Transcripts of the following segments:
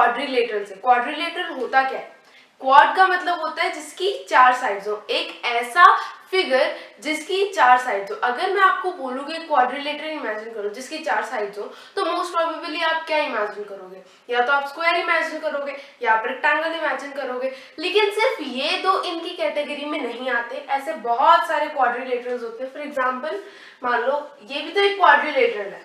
Quadrilateral से। Quadrilateral होता क्या है? क्वाड का मतलब होता है जिसकी 4 साइड्स हो, एक ऐसा फिगर जिसकी 4 साइड्स हो। अगर मैं आपको बोलूंगी क्वाड्रिलेटरल इमेजिन करो जिसकी 4 साइड्स हो, तो मोस्ट प्रोबेबली आप क्या इमेजिन करोगे? या तो आप स्क्वायर इमेजिन करोगे या आप रेक्टेंगल इमेजिन करोगे। लेकिन सिर्फ ये दो इनकी कैटेगरी में नहीं आते, ऐसे बहुत सारे क्वाड्रिलेटरल्स होते हैं। फॉर एग्जाम्पल मान लो ये भी तो एक क्वाड्रिलेटरल है,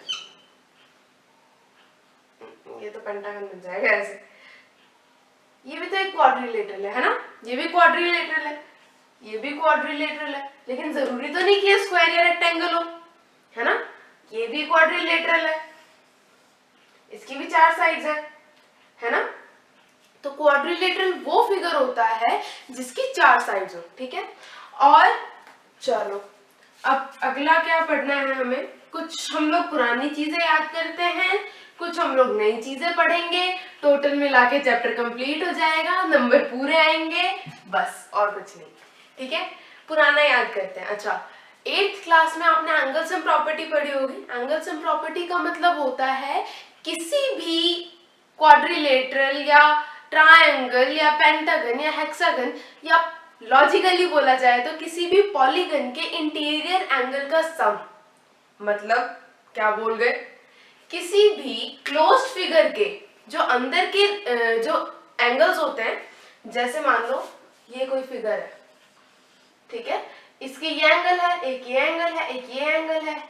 ये तो पेंटागन बन जाएगा ऐसे। ये भी तो एक क्वाड्रिलेटरल है ना, ये भी क्वाड्रिलेटरल है, ये भी क्वाड्रिलेटरल है, लेकिन जरूरी तो नहीं कि ये स्क्वायर या रेक्टेंगल हो, है ना। ये भी क्वाड्रिलेटरल है, इसकी भी 4 साइड्स है ना। तो क्वाड्रिलेटरल वो फिगर होता है जिसकी 4 साइड्स हो, ठीक है। और चलो अब अगला क्या पढ़ना है हमें? कुछ हम लोग पुरानी चीजें याद करते हैं, कुछ हम लोग नई चीजें पढ़ेंगे, टोटल मिला के चैप्टर कंप्लीट हो जाएगा, नंबर पूरे आएंगे, बस और कुछ नहीं, ठीक है। पुराना याद करते हैं। अच्छा, 8th क्लास में आपने एंगल सम प्रॉपर्टी पढ़ी होगी। एंगल सम प्रॉपर्टी का मतलब होता है किसी भी क्वाड्रिलेटरल या ट्रायंगल या पेंटागन या हेक्सागन या लॉजिकली बोला जाए तो किसी भी पॉलीगन के इंटीरियर एंगल का सम, मतलब क्या बोल गए, किसी भी क्लोज्ड फिगर के जो अंदर के जो एंगल्स होते हैं, जैसे मान लो ये कोई फिगर है, ठीक है, इसके ये एंगल है, एक ये एंगल है, एक ये एंगल है,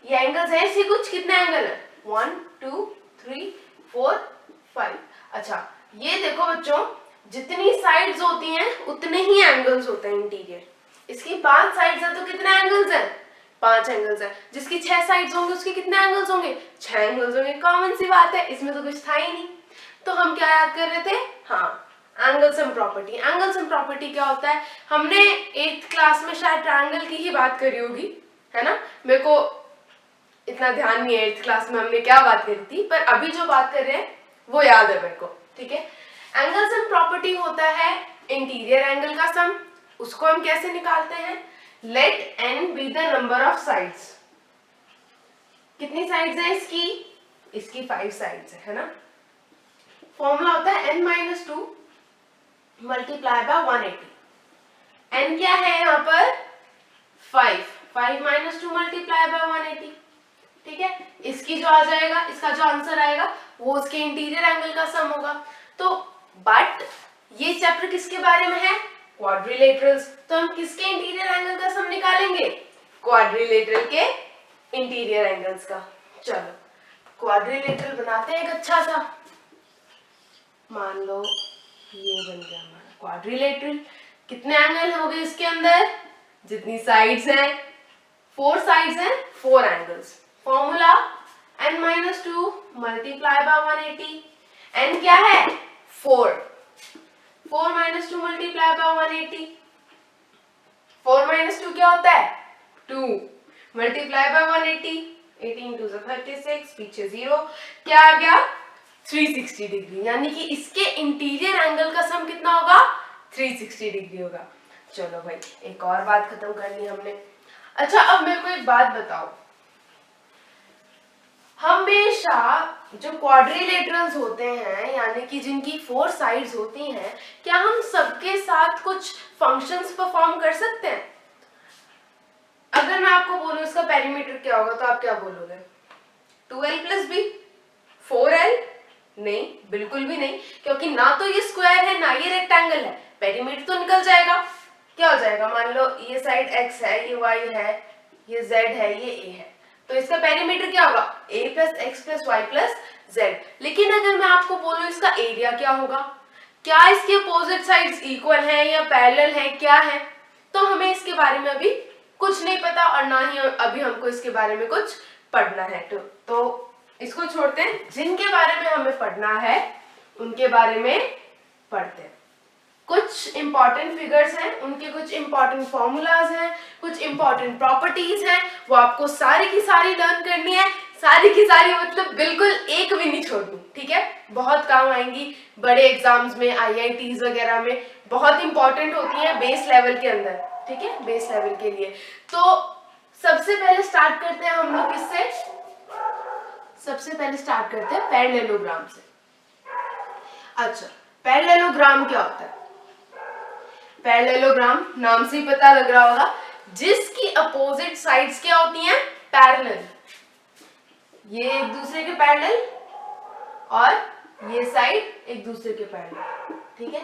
ये एंगल्स है इसी कुछ कितने एंगल है 1 2 3 4 5। अच्छा ये देखो बच्चों, जितनी साइड्स होती हैं उतने ही एंगल्स होते हैं इंटीरियर। इसकी 5 साइड्स है तो कितने एंगल्स हैं? 5 एंगल्स है। जिसकी 6 साइड्स होंगे उसके कितने एंगल्स होंगे? 6 एंगल्स होंगे। कॉमन सी बात है, इसमें तो कुछ था ही नहीं। तो हम क्या याद कर रहे थे? हाँ, angle sum property. Angle sum property क्या होता है? हमने 8th क्लास में शायद ट्रायंगल की ही बात करी होगी, है ना। मेरे को इतना ध्यान नहीं है 8th क्लास में हमने क्या बात करी थी, पर अभी जो बात कर रहे हैं वो याद है मेरे को, ठीक है। एंगल सम प्रॉपर्टी होता है इंटीरियर एंगल का सम। उसको हम कैसे निकालते हैं? Let n be the number of sides. कितनी साइड्स हैं इसकी? इसकी 5 साइड्स है ना। फॉर्मूला होता है n-2 मल्टीप्लाई बाय 180। n क्या है यहाँ पर? 5 5-2 मल्टीप्लाई बाय 180, ठीक है। इसकी जो आ जाएगा, इसका जो आंसर आएगा वो उसके इंटीरियर एंगल का सम होगा। तो बट ये चैप्टर किसके बारे में है? क्वाड्रिलेटरल्स। तो हम किसके इंटीरियर एंगल का सम निकालेंगे? क्वाड्रिलेटरल के इंटीरियर एंगल्स का। चलो क्वाड्रिलेटरल बनाते हैं एक अच्छा सा। मान लो ये बन गया हमारा क्वाड्रिलेटरल। कितने एंगल हो गए इसके अंदर? जितनी साइड्स हैं, 4 साइड्स हैं, 4 angles. Formula n-2 multiply by 180। n क्या है? 4 4-2 मल्टीप्लाई बाय 180। 4-2 क्या होता है? 2 मल्टीप्लाई बाय 180। 18 2 36, पीछे 0, क्या आ गया? 360 डिग्री। यानी कि इसके इंटीरियर एंगल का सम कितना होगा? 360 डिग्री होगा। चलो भाई एक और बात खत्म करनी हमने। अच्छा अब मेरे को एक बात बताओ, हमेशा जो क्वाड्रिलेटरल्स होते हैं यानी कि जिनकी 4 साइड्स होती हैं, क्या हम सबके साथ कुछ फंक्शंस परफॉर्म कर सकते हैं? अगर मैं आपको बोलूं इसका पेरीमीटर क्या होगा तो आप क्या बोलोगे? 2l + b 4l? नहीं, बिल्कुल भी नहीं, क्योंकि ना तो ये स्क्वायर है ना ये रेक्टेंगल है। पेरीमीटर तो निकल जाएगा। क्या हो जाएगा? मान लो ये साइड x है, ये y है, ये z है, ये a है, तो इसका पेरीमीटर क्या होगा? a + x + y + z। लेकिन अगर मैं आपको बोलूं इसका एरिया क्या होगा, क्या इसके अपोजिट साइड्स इक्वल हैं या पैरेलल हैं, क्या है, तो हमें इसके बारे में अभी कुछ नहीं पता और ना ही अभी हमको इसके बारे में कुछ पढ़ना है। तो इसको छोड़ते हैं। जिनके बारे में हमें पढ़ना है उनके बारे में पढ़ते हैं। कुछ इंपॉर्टेंट फिगर्स हैं, उनके कुछ इंपॉर्टेंट फॉर्मूलाज हैं, कुछ इंपॉर्टेंट प्रॉपर्टीज हैं, वो आपको सारी की सारी लर्न करनी है। सारी की सारी मतलब बिल्कुल एक भी नहीं छोड़नी, ठीक है। बहुत काम आएंगी बड़े एग्जाम्स में, IITs वगैरह में बहुत इंपॉर्टेंट होती है बेस लेवल के अंदर, ठीक है, बेस लेवल के लिए। तो सबसे पहले स्टार्ट करते हैं हम लोग किससे? सबसे पहले स्टार्ट करते हैं पैरेललोग्राम से। अच्छा, पैरेललोग्राम क्या होता है? पैरेललोग्राम नाम से ही पता लग रहा होगा, जिसकी अपोजिट साइड्स क्या होती हैं? पैरेलल। ये एक दूसरे के पैरेलल और ये साइड एक दूसरे के पैरेलल। ठीक है,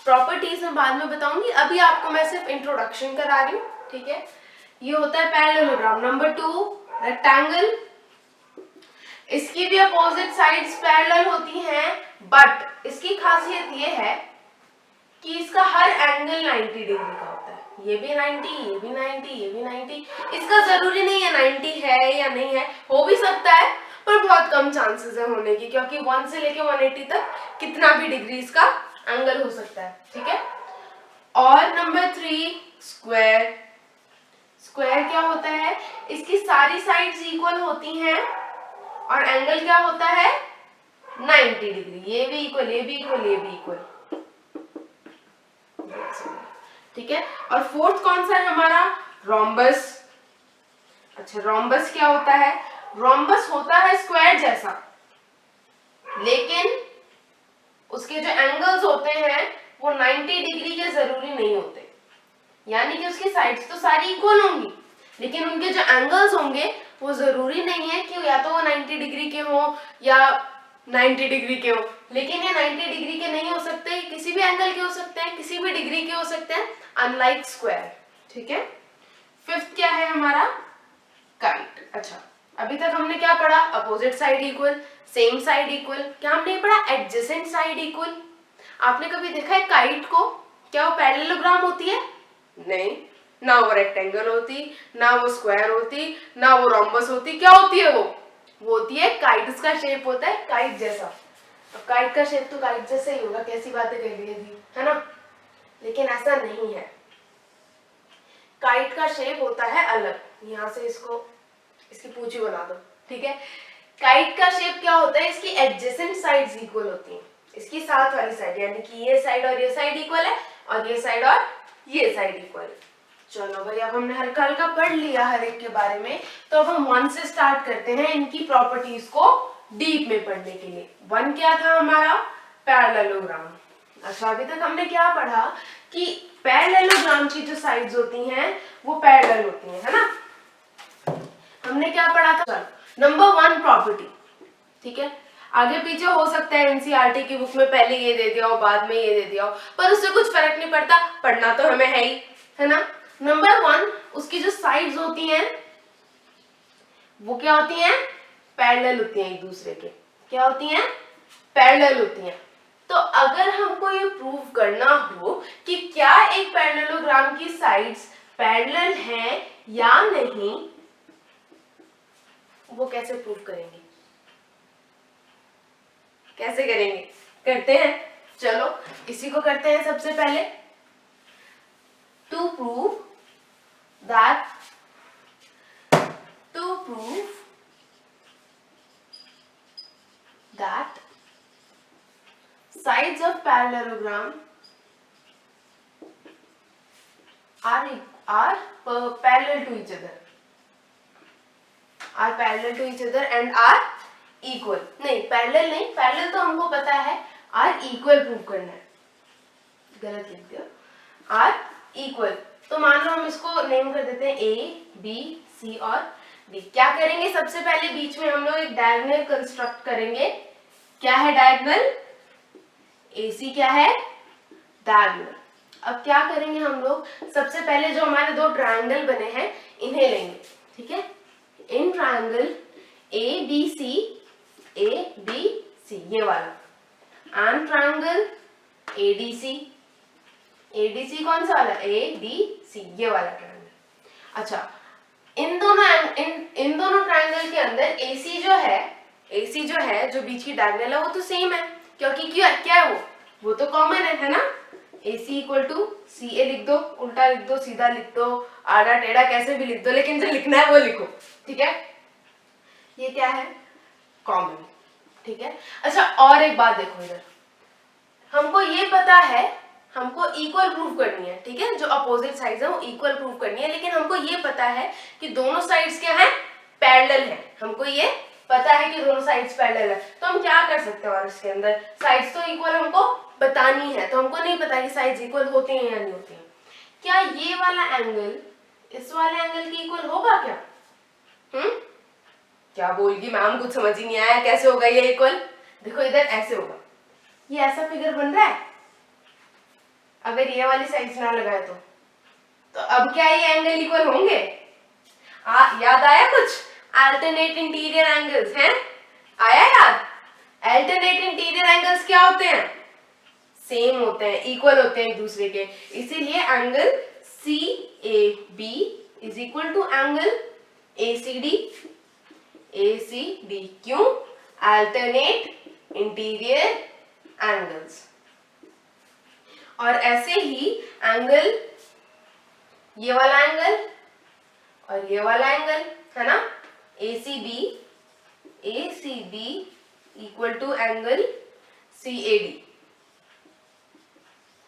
प्रॉपर्टीज मैं बाद में बताऊंगी, अभी आपको मैं सिर्फ इंट्रोडक्शन करा रही हूँ। ठीक है, ये होता है पैरेललोग्राम। Number 2, rectangle. इसकी भी अपोजिट साइड्स पैरेलल होती हैं, बट इसकी खासियत ये है कि इसका हर एंगल 90 डिग्री का होता है। ये भी 90, ये भी 90, ये भी 90। इसका जरूरी नहीं है 90 है या नहीं है, हो भी सकता है, पर बहुत कम चांसेस है होने की, क्योंकि 1 से लेके 180 तक कितना भी डिग्री इसका एंगल हो सकता है। ठीक है, और नंबर 3, स्क्वायर। स्क्वायर क्या होता है? इसकी सारी साइड्स इक्वल होती हैं और एंगल क्या होता है? 90 डिग्री। ये भी इक्वल, ये भी इक्वल, ये भी इक्वल। ठीक है, और फोर्थ कौन सा है हमारा? रोम्बस। अच्छा, रोम्बस क्या होता है? रोम्बस होता है स्क्वायर जैसा, लेकिन उसके जो एंगल्स होते हैं वो 90 डिग्री के जरूरी नहीं होते, यानी कि उसकी साइड्स तो सारी इक्वल होंगी, लेकिन उनके जो एंगल्स होंगे वो जरूरी नहीं है कि या तो वो 90 डिग्री के हो या 90 डिग्री के हो। लेकिन ये 90 डिग्री के नहीं हो सकते, किसी भी एंगल के हो सकते हैं, किसी भी डिग्री के हो सकते हैं, अनलाइक स्क्वायर। ठीक है, फिफ्थ क्या है हमारा? काइट। अच्छा, अभी तक हमने क्या पढ़ा? Opposite side equal, same side equal. क्या हमने पढ़ा? Adjacent side equal. आपने कभी देखा है काइट को? क्या वो पैरेललोग्राम होती है? नहीं, ना वो रेक्टेंगल होती, ना वो स्क्वायर होती, ना वो रोम्बस होती। क्या होती है वो होती है काइट। उसका शेप होता है काइट जैसा। अब काइट का शेप तो काइट जैसा ही होगा, कैसी बातें कह रही है ना? लेकिन ऐसा नहीं है, काइट का शेप होता है अलग। यहाँ से इसकी पूंछी बना दो। ठीक है, काइट का शेप क्या होता है? इसकी एडजेसेंट साइड्स इक्वल होती हैं। इसकी साथ वाली साइड, यानी कि ये साइड और ये साइड इक्वल है, और ये साइड और ये साइड इक्वल है। चलो भाई, अब हमने हल्का हल्का पढ़ लिया हर एक के बारे में, तो अब हम 1 से स्टार्ट करते हैं इनकी प्रॉपर्टीज को डीप में पढ़ने के लिए। 1 क्या था हमारा? पैरेललोग्राम। अच्छा, अभी तक हमने क्या पढ़ा कि पैरेललोग्राम की जो साइड्स होती हैं वो पैरेलल होती हैं, है ना? हमने क्या पढ़ा था? चलो, नंबर 1 प्रॉपर्टी। ठीक है, आगे पीछे हो सकता है एनसीईआरटी की बुक में पहले ये दे दिया हो, बाद में ये दे दिया हो, पर उससे कुछ फर्क नहीं पड़ता, पढ़ना तो हमें है ही, है ना? नंबर 1, उसकी जो साइड्स होती हैं वो क्या होती हैं? पैरेलल होती हैं एक दूसरे के। क्या होती हैं? पैरेलल होती हैं। तो अगर हमको ये प्रूव करना हो कि क्या एक पैरेललोग्राम की साइड्स पैरेलल हैं या नहीं, वो कैसे प्रूव करेंगे? कैसे करेंगे? करते हैं, चलो इसी को करते हैं सबसे पहले। To prove that sides of parallelogram are parallel to each other, and are equal। नहीं, पैरेलल नहीं, पैरेलल तो हमको पता है, आर इक्वल प्रूव करना है। गलत लिख दिया, आर इक्वल। तो मान लो हम इसको नेम कर देते हैं ए, बी, सी और डी। क्या करेंगे? सबसे पहले बीच में हम लोग एक डायगोनल कंस्ट्रक्ट करेंगे। क्या है डायगोनल? एसी क्या है? डायगोनल। अब क्या करेंगे हम लोग? सबसे पहले जो हमारे दो ट्रायंगल बने हैं इन्हें लेंगे। ठीक है, in triangle A B C, ये वाला, एंड ट्रायंगल एडीसी। एडीसी कौन सा वाला? एडीसी, ये वाला ट्रायंगल। अच्छा, इन दोनों ट्रायंगल के अंदर एसी जो है, जो बीच की डायगोनल है, वो तो सेम है, क्योंकि क्या है वो तो कॉमन है ना? AC इक्वल टू CA लिख दो, उल्टा लिख दो, सीधा लिख दो, आड़ा टेढ़ा कैसे भी लिख दो, लेकिन जो लिखना है वो लिखो। ठीक है, ये क्या है? कॉमन। ठीक है, अच्छा और एक बात देखो, इधर हमको ये पता है, हमको इक्वल प्रूव करनी है। ठीक है, जो अपोजिट साइड्स है वो इक्वल प्रूव करनी है, लेकिन हमको ये पता है कि दोनों साइड्स क्या हैं? पैरेलल हैं। हमको ये पता है कि दोनों साइड्स पैरेलल है, तो हम क्या कर सकते हैं, और इसके अंदर साइड्स तो इक्वल हमको बतानी है, तो हमको नहीं पता कि साइड्स इक्वल होती हैं या नहीं होती हैं। क्या ये वाला एंगल इस वाले एंगल के इक्वल होगा क्या? क्या बोलगी मैम, कुछ समझ ही नहीं आया, कैसे होगा ये इक्वल? देखो इधर ऐसे होगा, ये ऐसा फिगर बन रहा है, अगर ये वाली साइड्स ना लगाए तो अब क्या ये एंगल इक्वल होंगे? याद आया कुछ? अल्टरनेट इंटीरियर एंगल्स हैं, आया याद? अल्टरनेट इंटीरियर एंगल्स क्या होते हैं? सेम होते हैं, इक्वल होते हैं एक दूसरे के, इसीलिए angle CAB is equal to angle ACD। क्यों? Alternate interior angles. और ऐसे ही एंगल, ये वाला एंगल और ये वाला एंगल है ना, ACB equal to angle CAD,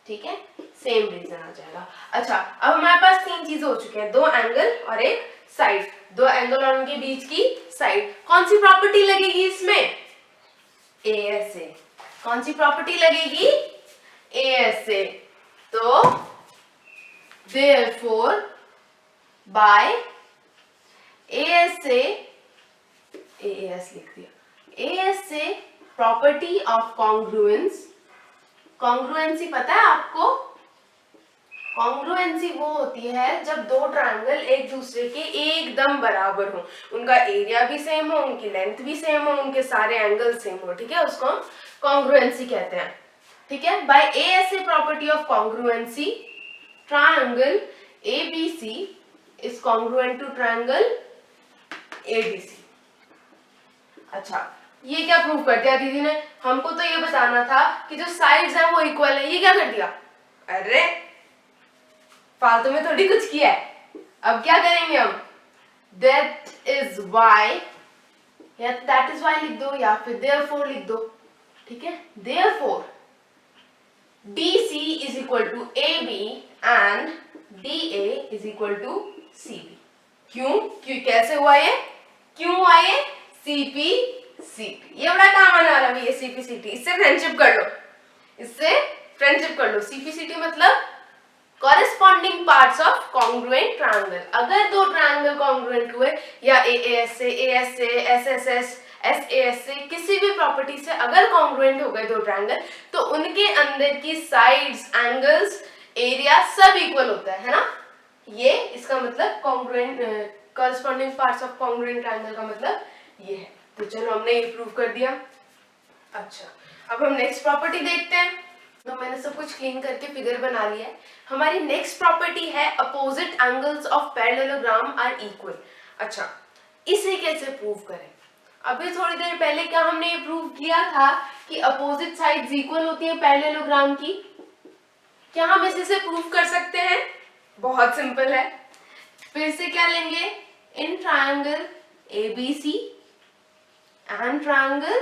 ठीक है, सेम रीजन आ जाएगा। अच्छा, अब हमारे पास तीन चीजें हो चुकी हैं, दो एंगल और एक साइड, दो एंगल और उनके बीच की साइड। कौन सी प्रॉपर्टी लगेगी इसमें? ASA। कौन सी प्रॉपर्टी लगेगी? ASA। तो therefore by ASA, AAS लिख दिया, ASA property of congruence. Congruency पता है आपको? कॉन्ग्रुएंसी वो होती है जब दो ट्रायंगल एक दूसरे के एकदम बराबर हो, उनका एरिया भी सेम हो, उनकी लेंथ भी सेम हो, उनके सारे एंगल सेम हो, ठीक है, उसको कॉन्ग्रुएंसी कहते हैं, ठीक है। By ASA property of congruency, triangle ABC is congruent to triangle ADC। अच्छा, ये क्या प्रूव कर दिया दीदी ने? हमको तो ये बताना था कि जो साइड्स हैं वो इक्वल है, ये क्या कर दिया? अरे फालतू में थोड़ी कुछ किया है। अब क्या करेंगे हम? that is why, या that is why लिख दो या फिर therefore लिख दो, ठीक है। therefore DC is equal to AB and DA is equal to CB। क्यों? कैसे हुआ ये? क्यों हुआ ये? CP/CP। ये बड़ा काम आने वाला भी है CP/CP, इससे फ्रेंडशिप कर लो, इससे फ्रेंडशिप कर लो। CP/CP मतलब corresponding parts of congruent triangle. अगर दो ट्रायंगल कॉन्ग्रुएंट हुए या AAS ASA SSS SAS किसी भी प्रॉपर्टी से अगर कॉन्ग्रुएंट हो गए दो ट्रायंगल, तो उनके अंदर की साइड्स, एंगल्स, एरिया सब इक्वल होता है ना। ये इसका मतलब congruent, corresponding parts of congruent triangle का मतलब ये है। तो चलो हमने ये प्रूव कर दिया। अच्छा, अब हम नेक्स्ट प्रॉपर्टी देखते हैं। तो मैंने सब कुछ क्लीन करके फिगर बना लिया है। हमारी नेक्स्ट प्रॉपर्टी है opposite angles of parallelogram are equal. अच्छा, इसे कैसे प्रूव करें? अभी थोड़ी देर पहले क्या हमने ये प्रूव किया था कि अपोजिट साइड्स इक्वल होती है पैरेललोग्राम की। क्या हम इसे से प्रूव कर सकते हैं? बहुत सिंपल है। फिर से क्या लेंगे? In triangle ABC and triangle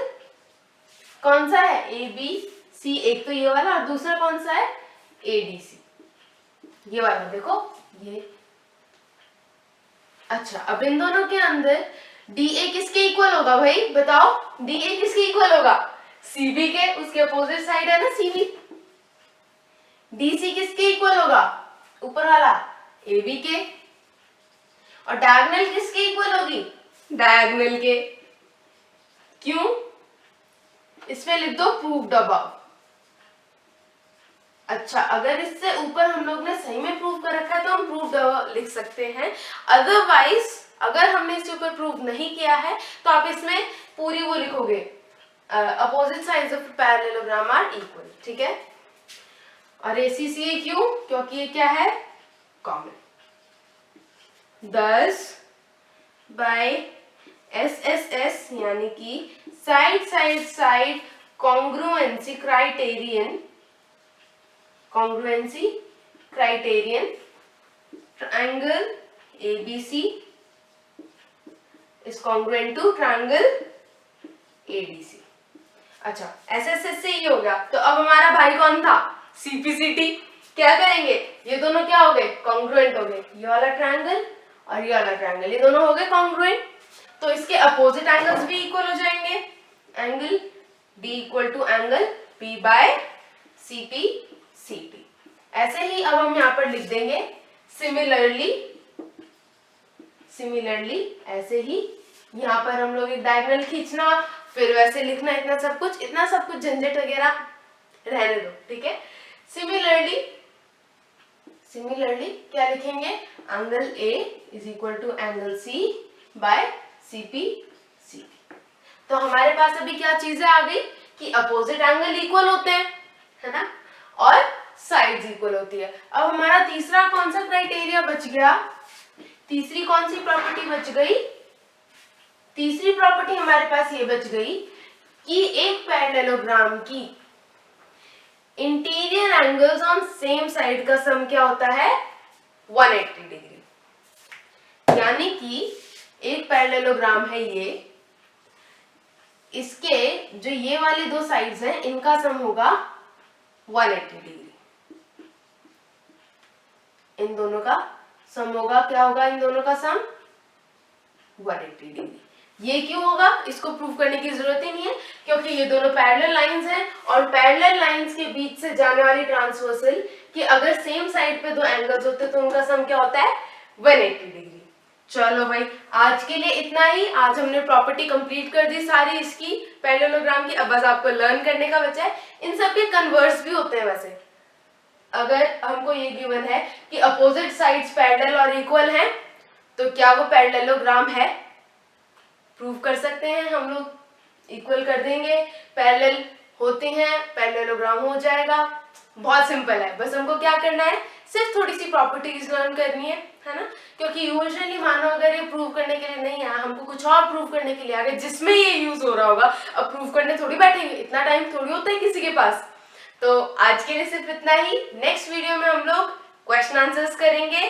कौन सा है? ABC, एक तो ये वाला और दूसरा कौन सा है? ADC, ये वाला देखो ये। अच्छा, अब इन दोनों के अंदर DA किसके इक्वल होगा भाई बताओ? DA किसके इक्वल होगा? CB के, उसके अपोजिट साइड है ना CB। DC किसके इक्वल होगा? ऊपर वाला AB के। और डायगोनल किसके इक्वल होगी? डायगोनल के। क्यों? इसमें लिख दो प्रूव्ड अबव। अच्छा, अगर इससे ऊपर हम लोग ने सही में प्रूव कर रखा है तो हम प्रूव्ड अबव लिख सकते हैं। अदरवाइज अगर हमने इसके ऊपर प्रूव नहीं किया है तो आप इसमें पूरी वो लिखोगे opposite sides of parallelogram are equal, ठीक है। और ACCA क्यों? क्योंकि ये क्या है? कॉमन। thus by SSS यानी कि side side side congruency criterion, triangle ABC is congruent to triangle ADC। अच्छा, SSS से ये हो गया, तो अब हमारा भाई कौन था? CP/CT। क्या करेंगे? ये दोनों क्या हो गए? कॉन्ग्रुएंट हो गए। ये वाला ट्रायंगल और ये वाला ट्रायंगल, ये दोनों हो गए कॉन्ग्रुएंट। तो इसके अपोजिट एंगल्स भी इक्वल हो जाएंगे, angle D equal to angle P by CP CT। ऐसे ही अब हम यहाँ पर लिख देंगे सिमिलरली ऐसे ही यहाँ पर हम लोग एक डायगोनल खींचना, फिर वैसे लिखना, इतना सब कुछ झंझट वगैरह रहने दो, ठीक है। सिमिलरली क्या लिखेंगे, angle A is equal to angle C by CP CT। तो हमारे पास अभी क्या चीजें आ गई कि अपोजिट एंगल इक्वल होते हैं, है ना, और साइड्स इक्वल होती है। अब हमारा तीसरा कौन सा क्राइटेरिया बच गया, तीसरी कौन सी प्रॉपर्टी बच गई, तीसरी प्रॉपर्टी हमारे पास ये बच गई कि एक पैरेललोग्राम की interior angles on same side का सम क्या होता है, 180 डिग्री। यानी कि एक पैरेललोग्राम है ये, इसके जो ये वाली दो साइड्स हैं इनका सम होगा 180 डिग्री। इन दोनों का सम होगा, क्या होगा, इन दोनों का सम 180 डिग्री। ये क्यों होगा, इसको प्रूव करने की जरूरत ही नहीं है, क्योंकि ये दोनों पैरेलल लाइंस हैं और पैरेलल लाइंस के बीच से जाने वाली ट्रांसवर्सल कि अगर सेम साइड पे दो एंगल्स होते तो उनका सम क्या होता है, 180 डिग्री। चलो भाई, आज के लिए इतना ही। आज हमने प्रॉपर्टी कंप्लीट कर दी सारी इसकी पैरेललोग्राम की। अब बस आपको लर्न करने का बचा है। इन सब के कन्वर्स भी होते हैं वैसे। अगर हमको ये गिवन है कि अपोजिट साइड्स पैरेलल और इक्वल हैं तो क्या वो पैरेललोग्राम है, प्रूव कर सकते हैं हम लोग, इक्वल कर देंगे, पैरेलल होते हैं, पैरेललोग्राम हो जाएगा। बहुत सिंपल है, बस हमको क्या करना है, सिर्फ थोड़ी सी प्रॉपर्टीज लर्न करनी है ना। क्योंकि यूजुअली मानो अगर ये प्रूव करने के लिए नहीं आया, हमको कुछ और प्रूव करने के लिए आ गया जिसमें ये यूज हो रहा होगा, अब प्रूव करने थोड़ी बैठेंगे, इतना टाइम थोड़ी होता है किसी के पास। तो आज के लिए सिर्फ इतना ही। नेक्स्ट वीडियो में हम लोग क्वेश्चन आंसर्स करेंगे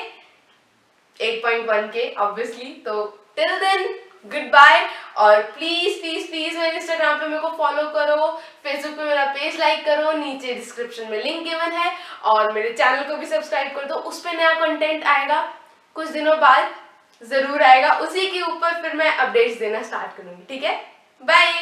8.1 के ऑब्वियसली। तो टिल देन गुड बाय, और प्लीज प्लीज प्लीज मेरे इंस्टाग्राम पे मेरे को फॉलो करो, फेसबुक पे मेरा पेज लाइक करो, नीचे डिस्क्रिप्शन में लिंक गिवन है, और मेरे चैनल को भी सब्सक्राइब कर दो। उस पे नया कंटेंट आएगा, कुछ दिनों बाद जरूर आएगा, उसी के ऊपर फिर मैं अपडेट्स देना स्टार्ट करूंगी, ठीक है। बाय।